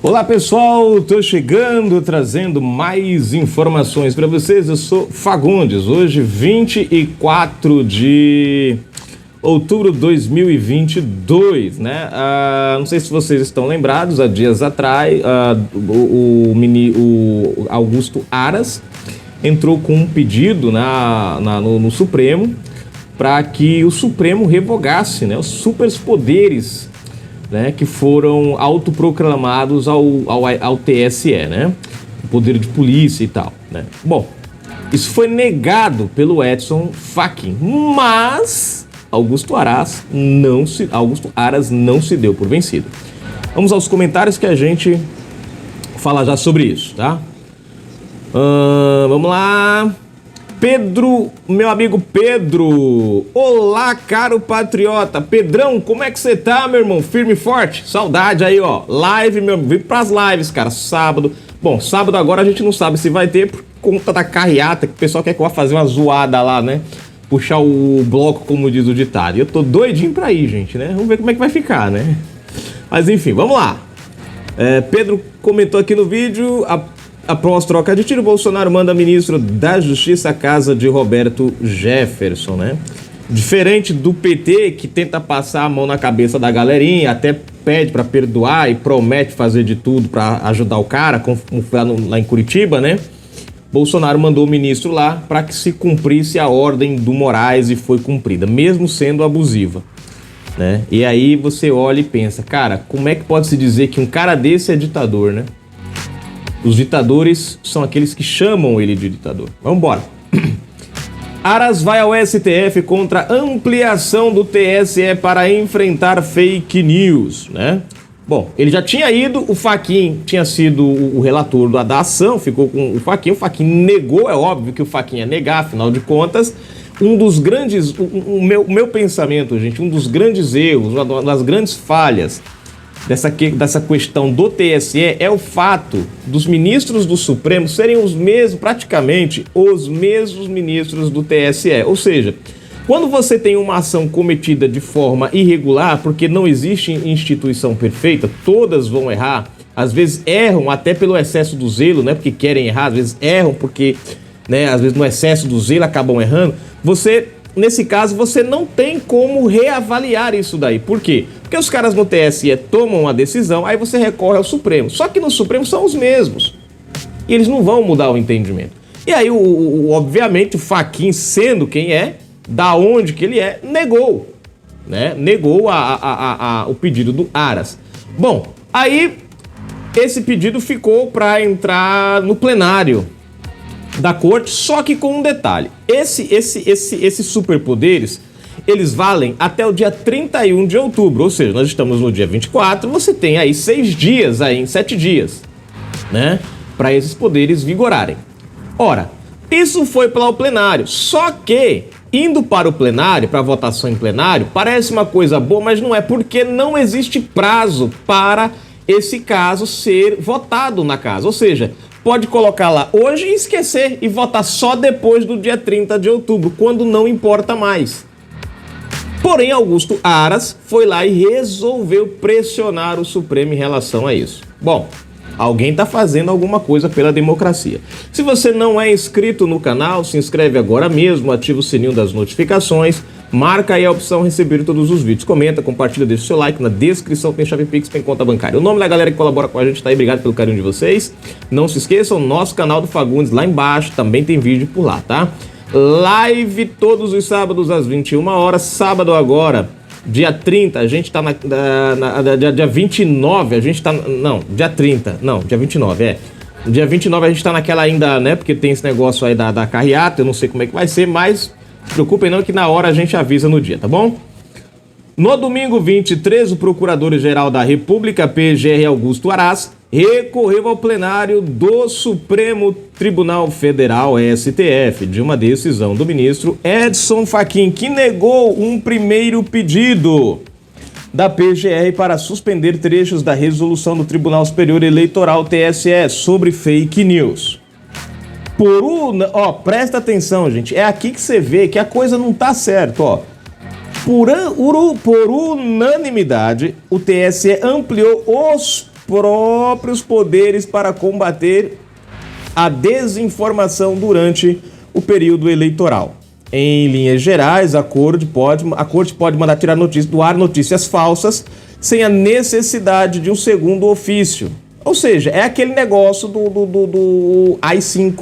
Olá pessoal, tô chegando trazendo mais informações para vocês. Eu sou Fagundes. Hoje 24 de outubro de 2022, né? Não sei se vocês estão lembrados, há dias atrás o Augusto Aras entrou com um pedido no Supremo para que o Supremo revogasse, né, os superpoderes, né, que foram autoproclamados ao TSE, né? O poder de polícia e tal, né? Bom, isso foi negado pelo Edson Fachin, mas Augusto Aras não se deu por vencido. Vamos aos comentários que a gente fala já sobre isso, tá? Vamos lá. Pedro, meu amigo Pedro. Olá, caro patriota. Pedrão, como é que você tá, meu irmão? Firme e forte? Saudade aí, ó. Live, meu amigo. Vim pras lives, cara. Sábado. Bom, sábado agora a gente não sabe se vai ter por conta da carreata, que o pessoal quer que eu vá fazer uma zoada lá, né? Puxar o bloco, como diz o ditado. E eu tô doidinho pra ir, gente, né? Vamos ver como é que vai ficar, né? Mas enfim, vamos lá. Pedro comentou aqui no vídeo... Após troca de tiro, Bolsonaro manda ministro da Justiça à casa de Roberto Jefferson, né? Diferente do PT, que tenta passar a mão na cabeça da galerinha, até pede para perdoar e promete fazer de tudo para ajudar o cara, como foi lá em Curitiba, né? Bolsonaro mandou o ministro lá para que se cumprisse a ordem do Moraes e foi cumprida, mesmo sendo abusiva, né? E aí você olha e pensa, cara, como é que pode se dizer que um cara desse é ditador, né? Os ditadores são aqueles que chamam ele de ditador. Vamos embora. Aras vai ao STF contra ampliação do TSE para enfrentar fake news, né? Bom, ele já tinha ido, o Fachin tinha sido o relator da ação, ficou com o Fachin negou, é óbvio que o Fachin ia negar, afinal de contas, um dos grandes, o meu pensamento, gente, um dos grandes erros, uma das grandes falhas dessa questão do TSE é o fato dos ministros do Supremo serem praticamente os mesmos ministros do TSE. Ou seja, quando você tem uma ação cometida de forma irregular, porque não existe instituição perfeita, todas vão errar, às vezes erram até pelo excesso do zelo, né? Porque querem errar, às vezes erram porque, né, às vezes no excesso do zelo acabam errando. Nesse caso, você não tem como reavaliar isso daí. Por quê? Porque os caras no TSE tomam uma decisão, aí você recorre ao Supremo. Só que no Supremo são os mesmos. E eles não vão mudar o entendimento. E aí, obviamente, o Fachin, sendo quem é, da onde que ele é, negou. Né? Negou o pedido do Aras. Bom, aí esse pedido ficou para entrar no plenário da corte, só que com um detalhe. Esses superpoderes, eles valem até o dia 31 de outubro, ou seja, nós estamos no dia 24, você tem aí 6 dias, em 7 dias, né, para esses poderes vigorarem. Ora, isso foi para o plenário, só que, indo para o plenário, para a votação em plenário, parece uma coisa boa, mas não é, porque não existe prazo para esse caso ser votado na casa, ou seja, pode colocar lá hoje e esquecer e votar só depois do dia 30 de outubro, quando não importa mais. Porém, Augusto Aras foi lá e resolveu pressionar o Supremo em relação a isso. Bom, alguém está fazendo alguma coisa pela democracia. Se você não é inscrito no canal, se inscreve agora mesmo, ativa o sininho das notificações, marca aí a opção receber todos os vídeos, comenta, compartilha, deixa o seu like, na descrição tem chave Pix, tem conta bancária. O nome da galera que colabora com a gente tá aí, obrigado pelo carinho de vocês. Não se esqueçam, nosso canal do Fagundes lá embaixo, também tem vídeo por lá, tá? Live todos os sábados às 21 horas, sábado agora, dia 30, a gente tá dia 29, a gente tá, não, dia 30, não, dia 29, dia 29 a gente tá naquela ainda, né, porque tem esse negócio aí da carreata, eu não sei como é que vai ser, mas não se preocupem não que na hora a gente avisa no dia, tá bom? No domingo 23, o Procurador-Geral da República, PGR Augusto Aras, recorreu ao plenário do Supremo Tribunal Federal, STF, de uma decisão do ministro Edson Fachin, que negou um primeiro pedido da PGR para suspender trechos da resolução do Tribunal Superior Eleitoral, TSE, sobre fake news. Presta atenção, gente, é aqui que você vê que a coisa não tá certa, ó. Por unanimidade, o TSE ampliou os próprios poderes para combater a desinformação durante o período eleitoral. Em linhas gerais, a corte pode mandar tirar do ar notícias falsas sem a necessidade de um segundo ofício. Ou seja, é aquele negócio do AI-5.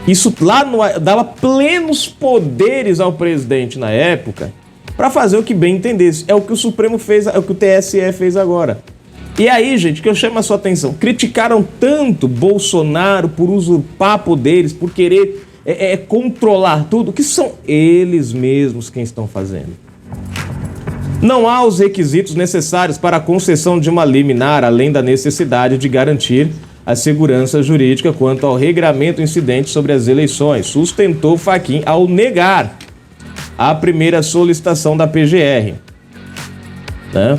Isso lá dava plenos poderes ao presidente na época para fazer o que bem entendesse. É o que o Supremo fez, é o que o TSE fez agora. E aí, gente, que eu chamo a sua atenção, criticaram tanto Bolsonaro por usurpar poderes, por querer controlar tudo, que são eles mesmos quem estão fazendo. Não há os requisitos necessários para a concessão de uma liminar, além da necessidade de garantir a segurança jurídica quanto ao regramento incidente sobre as eleições, sustentou Fachin ao negar a primeira solicitação da PGR. Né?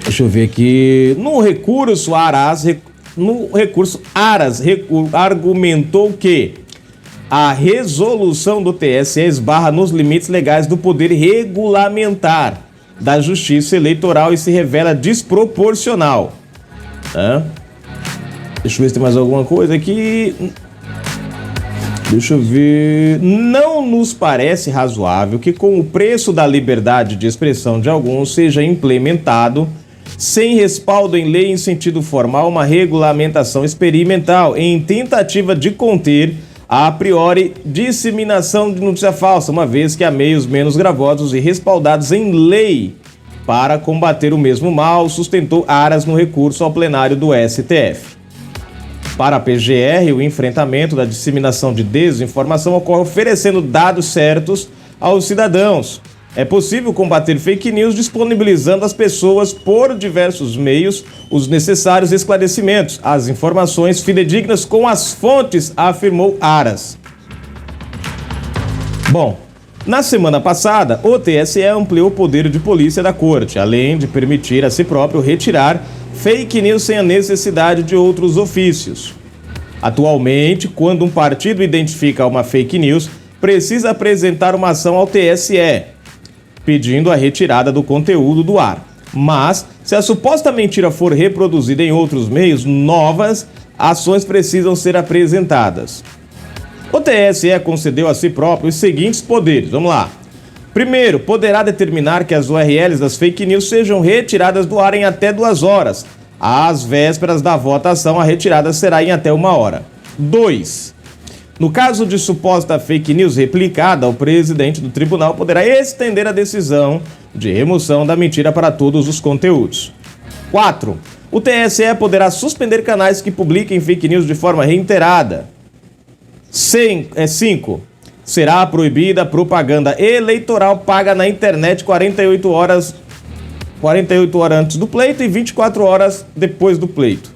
Deixa eu ver aqui. No recurso, Aras argumentou que a resolução do TSE esbarra nos limites legais do poder regulamentar da Justiça Eleitoral e se revela desproporcional. Deixa eu ver se tem mais alguma coisa aqui. Deixa eu ver. Não nos parece razoável que, com o preço da liberdade de expressão de alguns, seja implementado, sem respaldo em lei em sentido formal, uma regulamentação experimental em tentativa de conter a priori disseminação de notícia falsa, uma vez que há meios menos gravosos e respaldados em lei para combater o mesmo mal, sustentou Aras no recurso ao plenário do STF. Para a PGR, o enfrentamento da disseminação de desinformação ocorre oferecendo dados certos aos cidadãos. É possível combater fake news disponibilizando às pessoas por diversos meios os necessários esclarecimentos, as informações fidedignas com as fontes, afirmou Aras. Bom, na semana passada, o TSE ampliou o poder de polícia da corte, além de permitir a si próprio retirar fake news sem a necessidade de outros ofícios. Atualmente, quando um partido identifica uma fake news, precisa apresentar uma ação ao TSE, pedindo a retirada do conteúdo do ar. Mas, se a suposta mentira for reproduzida em outros meios, novas ações precisam ser apresentadas. O TSE concedeu a si próprio os seguintes poderes. Vamos lá. Primeiro, poderá determinar que as URLs das fake news sejam retiradas do ar em até 2 horas. Às vésperas da votação, a retirada será em até 1 hora. 2. No caso de suposta fake news replicada, o presidente do tribunal poderá estender a decisão de remoção da mentira para todos os conteúdos. 4. O TSE poderá suspender canais que publiquem fake news de forma reiterada. 5. Será proibida propaganda eleitoral paga na internet 48 horas antes do pleito e 24 horas depois do pleito.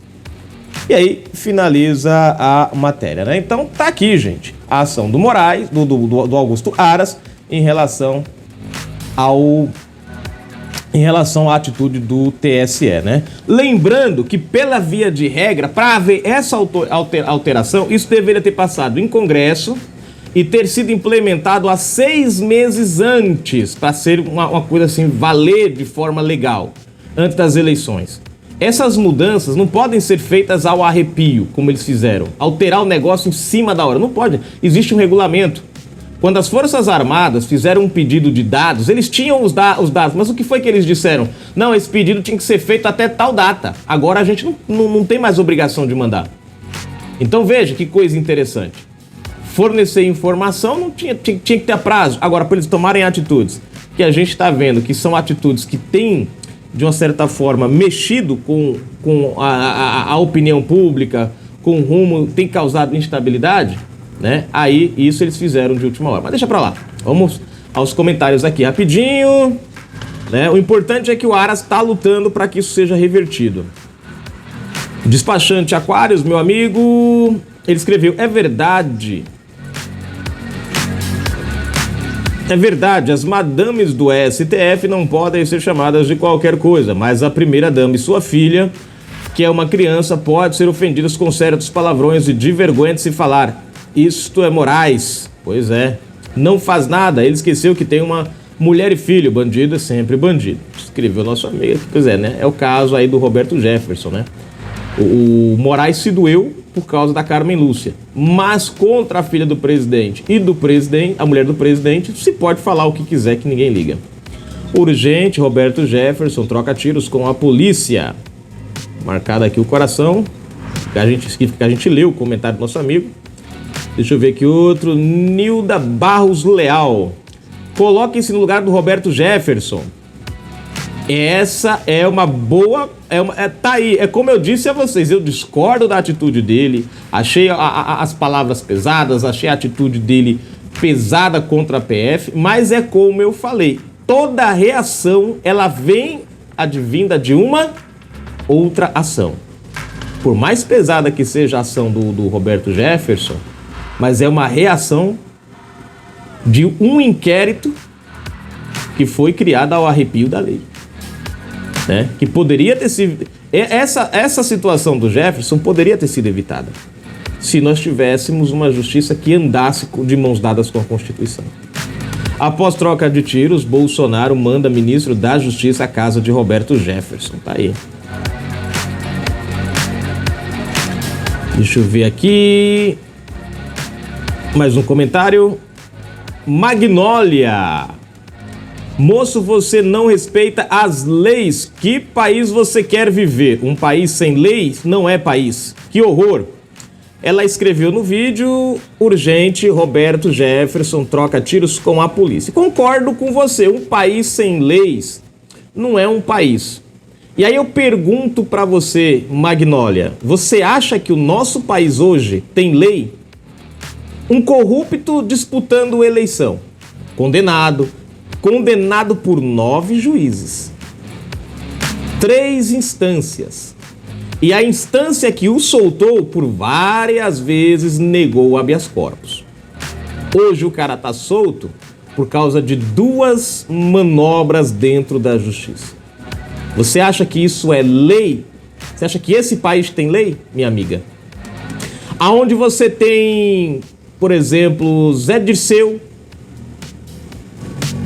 E aí finaliza a matéria, né? Então tá aqui, gente, a ação do Moraes, do Augusto Aras, em relação à atitude do TSE, né? Lembrando que, pela via de regra, para haver essa alteração, isso deveria ter passado em Congresso e ter sido implementado há 6 meses antes, para ser uma coisa assim, valer de forma legal, antes das eleições. Essas mudanças não podem ser feitas ao arrepio, como eles fizeram. Alterar o negócio em cima da hora. Não pode. Existe um regulamento. Quando as Forças Armadas fizeram um pedido de dados, eles tinham os dados. Mas o que foi que eles disseram? Não, esse pedido tinha que ser feito até tal data. Agora a gente não tem mais obrigação de mandar. Então veja que coisa interessante. Fornecer informação não tinha que ter prazo. Agora, para eles tomarem atitudes, que a gente está vendo que são atitudes que têm, de uma certa forma, mexido com a opinião pública, com o rumo, tem causado instabilidade, né? Aí, isso eles fizeram de última hora. Mas deixa pra lá. Vamos aos comentários aqui rapidinho, né? O importante é que o Aras está lutando para que isso seja revertido. Despachante Aquários, meu amigo, ele escreveu: é verdade, as madames do STF não podem ser chamadas de qualquer coisa, mas a primeira-dama e sua filha, que é uma criança, pode ser ofendidas com certos palavrões e de vergonha de se falar. Isto é Moraes. Pois é. Não faz nada. Ele esqueceu que tem uma Mulher e filho, bandido é sempre bandido. Escreveu nosso amigo, pois é, né? É o caso aí do Roberto Jefferson, né? O Moraes se doeu por causa da Carmen Lúcia, mas contra a filha do presidente e do presidente, a mulher do presidente, se pode falar o que quiser que ninguém liga. Urgente, Roberto Jefferson troca tiros com a polícia. Marcado aqui o coração, que a gente leu o comentário do nosso amigo. Deixa eu ver aqui outro. Nilda Barros Leal. Coloquem-se no lugar do Roberto Jefferson. Essa é uma boa... tá aí, é como eu disse a vocês, eu discordo da atitude dele, achei as palavras pesadas, achei a atitude dele pesada contra a PF, mas é como eu falei, toda reação, ela vem advinda de uma outra ação. Por mais pesada que seja a ação do Roberto Jefferson, mas é uma reação de um inquérito que foi criado ao arrepio da lei. Né? Que poderia ter sido... Essa situação do Jefferson poderia ter sido evitada se nós tivéssemos uma justiça que andasse de mãos dadas com a Constituição. Após troca de tiros, Bolsonaro manda ministro da Justiça à casa de Roberto Jefferson. Tá aí. Deixa eu ver aqui. Mais um comentário. Magnólia. Moço, você não respeita as leis. Que país você quer viver? Um país sem leis não é país. Que horror. Ela escreveu no vídeo, urgente, Roberto Jefferson troca tiros com a polícia. Concordo com você, um país sem leis não é um país. E aí eu pergunto pra você, Magnólia, você acha que o nosso país hoje tem lei? Um corrupto disputando eleição, condenado por 9 juízes, 3 instâncias. E a instância que o soltou por várias vezes negou o habeas corpus. Hoje o cara tá solto por causa de 2 manobras dentro da justiça. Você acha que isso é lei? Você acha que esse país tem lei, minha amiga? Aonde você tem, por exemplo, Zé Dirceu,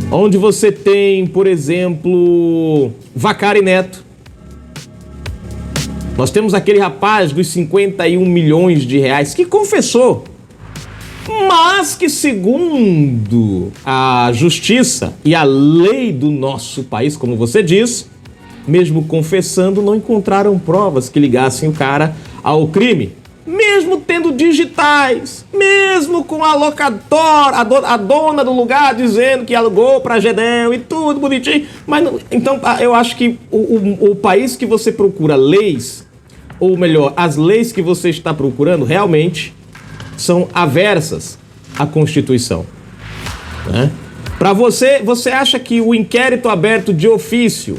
onde você tem, por exemplo, Vacari Neto. Nós temos aquele rapaz dos 51 milhões de reais que confessou, mas que, segundo a justiça e a lei do nosso país, como você diz, mesmo confessando, não encontraram provas que ligassem o cara ao crime. Mesmo tendo digitais, mesmo com a locadora, a dona do lugar dizendo que alugou para Gedel e tudo bonitinho. Mas não, então eu acho que o país que você procura leis, ou melhor, as leis que você está procurando realmente são aversas à Constituição. Né? Para você acha que o inquérito aberto de ofício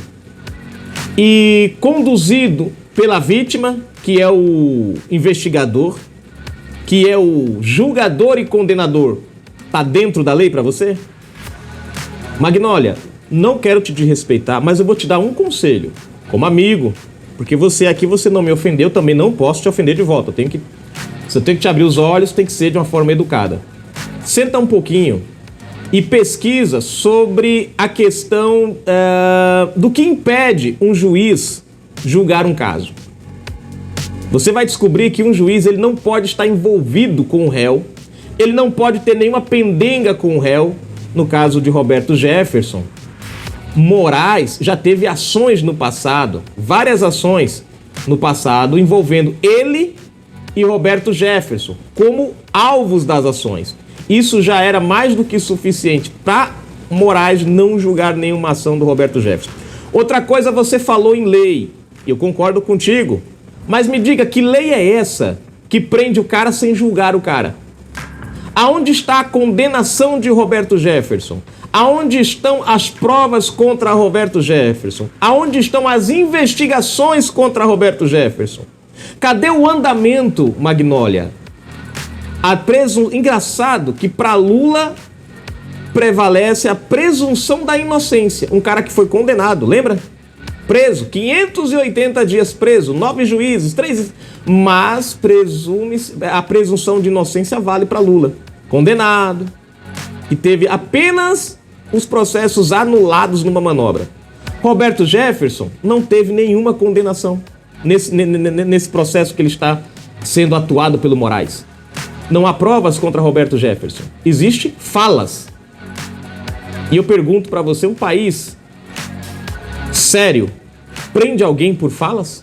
e conduzido pela vítima, que é o investigador, que é o julgador e condenador, tá dentro da lei para você? Magnólia, não quero te desrespeitar, mas eu vou te dar um conselho, como amigo, porque você aqui, você não me ofendeu, também não posso te ofender de volta. Se eu tenho que te abrir os olhos, tem que ser de uma forma educada. Senta um pouquinho e pesquisa sobre a questão do que impede um juiz julgar um caso. Você vai descobrir que um juiz ele não pode estar envolvido com o réu, ele não pode ter nenhuma pendenga com o réu. No caso de Roberto Jefferson, Moraes já teve ações no passado, várias ações no passado, envolvendo ele e Roberto Jefferson como alvos das ações. Isso já era mais do que suficiente para Moraes não julgar nenhuma ação do Roberto Jefferson. Outra coisa, você falou em lei, eu concordo contigo. Mas me diga, que lei é essa que prende o cara sem julgar o cara? Aonde está a condenação de Roberto Jefferson? Aonde estão as provas contra Roberto Jefferson? Aonde estão as investigações contra Roberto Jefferson? Cadê o andamento, Magnólia? Engraçado que para Lula prevalece a presunção da inocência. Um cara que foi condenado, lembra? Preso, 580 dias preso, 9 juízes, 3... Mas a presunção de inocência vale para Lula. Condenado, que teve apenas os processos anulados numa manobra. Roberto Jefferson não teve nenhuma condenação nesse processo que ele está sendo atuado pelo Moraes. Não há provas contra Roberto Jefferson. Existem falas. E eu pergunto para você, um país sério prende alguém por falas?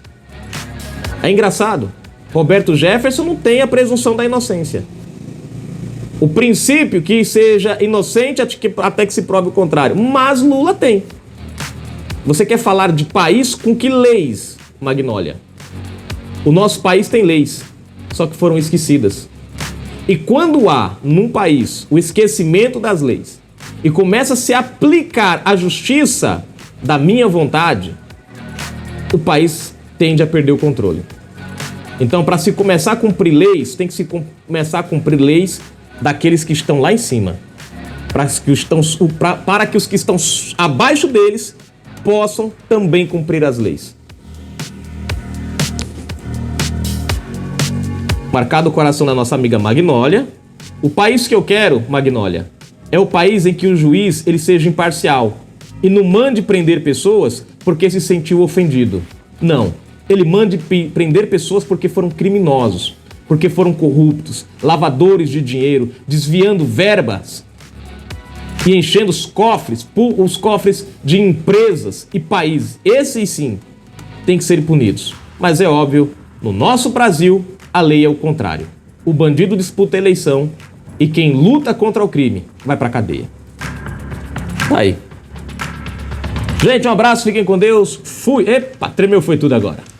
É engraçado. Roberto Jefferson não tem a presunção da inocência. O princípio que seja inocente até que se prove o contrário. Mas Lula tem. Você quer falar de país com que leis, Magnólia? O nosso país tem leis, só que foram esquecidas. E quando há, num país, o esquecimento das leis e começa a se aplicar a justiça da minha vontade, o país tende a perder o controle. Então, para se começar a cumprir leis, tem que se começar a cumprir leis daqueles que estão lá em cima, para que os que estão abaixo deles possam também cumprir as leis. Marcado o coração da nossa amiga Magnólia. O país que eu quero, Magnólia, é o país em que o juiz ele seja imparcial e não mande prender pessoas porque se sentiu ofendido. Não, ele mande prender pessoas porque foram criminosos, porque foram corruptos, lavadores de dinheiro, desviando verbas e enchendo os cofres de empresas e países. Esses sim têm que ser punidos. Mas é óbvio, no nosso Brasil, a lei é o contrário. O bandido disputa a eleição e quem luta contra o crime vai pra cadeia. Tá aí. Gente, um abraço, fiquem com Deus. Fui. Epa, tremeu, foi tudo agora.